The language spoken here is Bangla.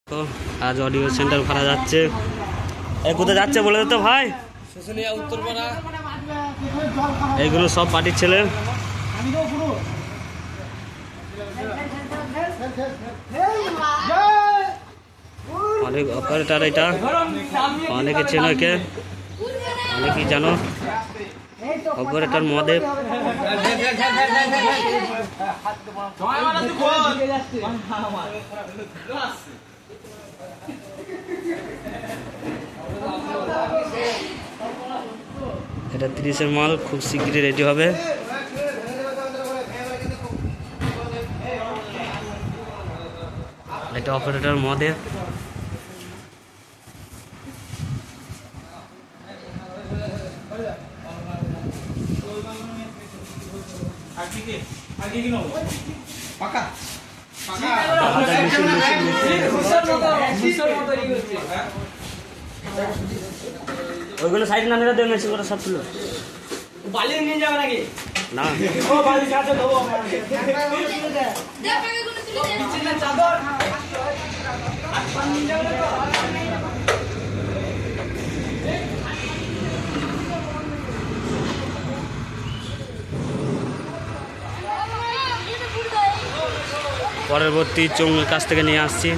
তো আজ অডিও সেন্টার ভাড়া যাচ্ছে। কোথায় যাচ্ছে বলে তো ভাই? শুশুনিয়া উত্তরপাড়া। এইগুলো সব পার্টির ছেলে। অনেক অপারেটার, এটা অনেকে চেনো, একে অনেকেই জানো। অপারেটার মহাদেব। এটা 30-এর মাল, খুব শিগগিরই রেডি হবে। এটা অপারেটর মহাদেব। ওইগুলো সাইড না নিলে দেবে, মেশিন করে সব তুলো। বালি নিয়ে যাবে নাকি? না, ও বালি সাথে দেবো আমরা। বিছানার চাদর আর পান নিয়ে যাবে তো। পরবর্তী চৌমুর কাছ থেকে নিয়ে আসছি।